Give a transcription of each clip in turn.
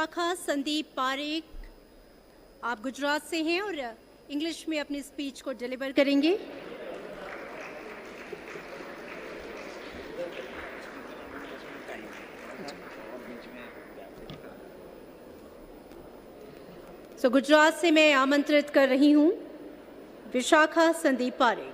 विशाखा संदीप पारेख, आप गुजरात से हैं और इंग्लिश में अपनी स्पीच को डिलीवर करेंगे। गुजरात से मैं आमंत्रित कर रही हूं Vishakha Sandeep Parekh.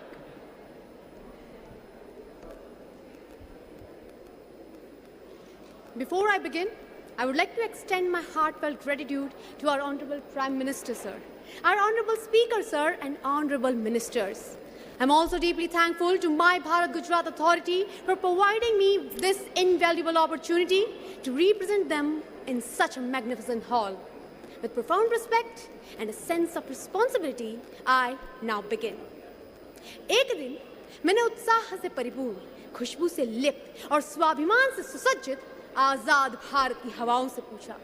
Before I begin, I would like to extend my heartfelt gratitude to our Honorable Prime Minister, sir, our Honorable Speaker, sir, and Honorable Ministers. I'm also deeply thankful to My Bharat Gujarat Authority for providing me this invaluable opportunity to represent them in such a magnificent hall. With profound respect and a sense of responsibility, I now begin. एक दिन मैंने उत्साह से परिपूर्ण, खुशबू से लिप्त और स्वाभिमान से सुसज्जित आजाद भारत की हवाओं से पूछा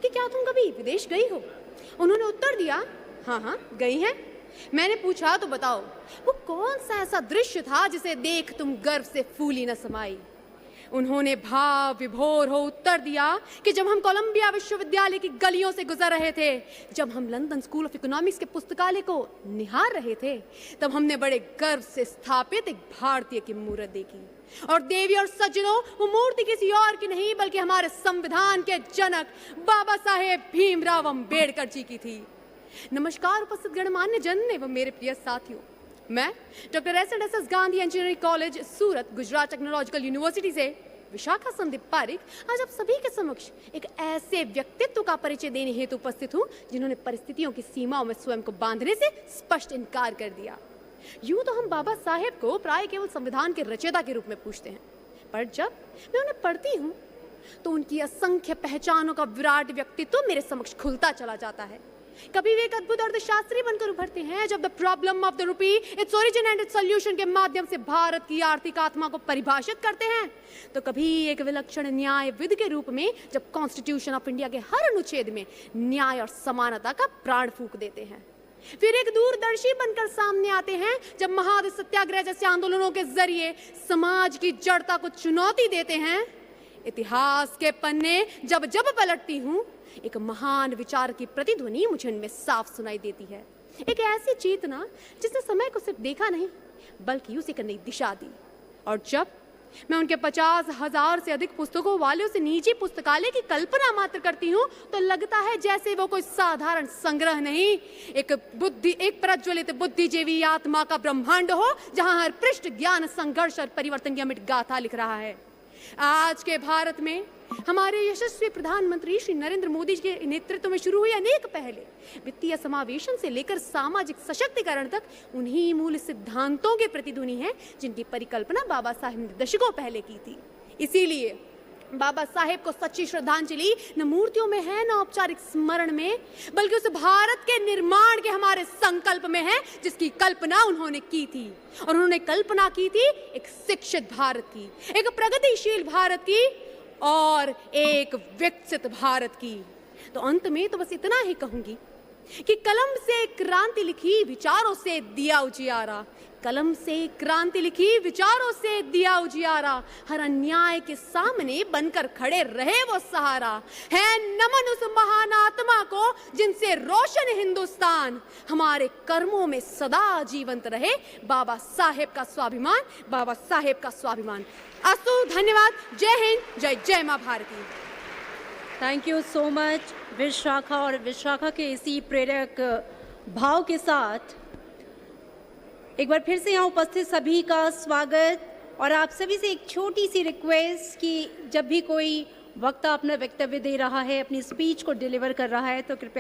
कि क्या तुम कभी विदेश गई हो? उन्होंने उत्तर दिया, हाँ गई हैं। मैंने पूछा तो बताओ, वो कौन सा ऐसा दृश्य था जिसे देख तुम गर्व से फूली न समाई? उन्होंने भाव विभोर हो उत्तर दिया कि जब हम कोलंबिया विश्वविद्यालय की गलियों से गुजर रहे थे, जब हम लंदन स्कूल ऑफ इकोनॉमिक्स के पुस्तकालय को निहार रहे थे, तब हमने बड़े गर्व से स्थापित एक भारतीय की मूर्त देखी। और देवी और सज्जनों, वो मूर्ति किसी और की नहीं बल्कि हमारे संविधान के जनक बाबा साहेब भीमराव अंबेडकर जी की थी। नमस्कार उपस्थित गणमान्य जन एवं मेरे प्रिय साथियों, मैं doctor S Gandhi engineering college Surat, Gujarat technological university से विशाखा संदीप पारेख आज आप सभी के समक्ष एक ऐसे व्यक्तित्व का परिचय देने हेतु उपस्थित हूँ जिन्होंने परिस्थितियों की सीमाओं में स्वयं को बांधने से स्पष्ट इनकार कर दिया। यूं तो हम बाबा साहेब को प्राय केवल संविधान के रचयिता के रूप में पूछते हैं, पर जब मैं उन्हें पढ़ती हूँ तो उनकी असंख्य पहचानों का विराट व्यक्तित्व मेरे समक्ष खुलता चला जाता है। कभी वे एक अद्भुत अर्थशास्त्री बनकर उभरते हैं जब the problem of the rupee, its origin and it's solution के माध्यम से भारत की आर्थिक आत्मा को परिभाषित करते हैं, तो कभी एक विलक्षण न्यायविद के रूप में जब कॉन्स्टिट्यूशन ऑफ इंडिया के हर अनुच्छेद में न्याय और समानता का प्राण फूंक देते हैं। फिर एक दूरदर्शी बनकर सामने आते हैं जब महाद सत्याग्रह जैसे आंदोलनों के जरिए समाज की जड़ता को चुनौती देते हैं। इतिहास के पन्ने जब जब पलटती हूँ, एक महान विचार की प्रतिध्वनि मुझे उनमें साफ सुनाई देती है। एक ऐसी चेतना जिसने समय को सिर्फ देखा नहीं बल्कि उसे एक नई दिशा दी। और जब मैं उनके 50,000 से अधिक पुस्तकों वाले उसे निजी पुस्तकालय की कल्पना मात्र करती हूँ तो लगता है जैसे वो कोई साधारण संग्रह नहीं, एक प्रज्वलित बुद्धिजीवी आत्मा का ब्रह्मांड हो जहाँ हर पृष्ठ ज्ञान, संघर्ष और परिवर्तन की अमिट गाथा लिख रहा है। आज के भारत में हमारे यशस्वी प्रधानमंत्री श्री नरेंद्र मोदी जी के नेतृत्व में शुरू हुई अनेक पहले वित्तीय समावेशन से लेकर सामाजिक सशक्तिकरण तक उन्हीं मूल सिद्धांतों के प्रतिध्वनि है जिनकी परिकल्पना बाबा साहेब ने दशकों पहले की थी। इसीलिए बाबा साहेब को सच्ची श्रद्धांजलि न मूर्तियों में है, न औपचारिक स्मरण में, बल्कि उस भारत के निर्माण के हमारे संकल्प में है जिसकी कल्पना उन्होंने की थी। और उन्होंने कल्पना की थी एक शिक्षित भारत की, एक प्रगतिशील भारत की और एक विकसित भारत की। तो अंत में तो बस इतना ही कहूंगी कि कलम से क्रांति लिखी, विचारों से दिया उजियारा। कलम से क्रांति लिखी, विचारों से दिया उजियारा। हर अन्याय के सामने बनकर खड़े रहे वो सहारा। है नमन उस महान आत्मा को जिनसे रोशन हिंदुस्तान हमारे कर्मों में सदा जीवंत रहे। बाबा साहेब का स्वाभिमान, बाबा साहेब का स्वाभिमान। अस्तु, धन्यवाद। जय हिंद, जय जय मां Bharati. Thank you so much Vishakha. और विशाखा के इसी प्रेरक भाव के साथ एक बार फिर से यहाँ उपस्थित सभी का स्वागत। और आप सभी से एक छोटी सी रिक्वेस्ट कि जब भी कोई वक्ता अपना वक्तव्य दे रहा है, अपनी स्पीच को डिलीवर कर रहा है, तो कृपया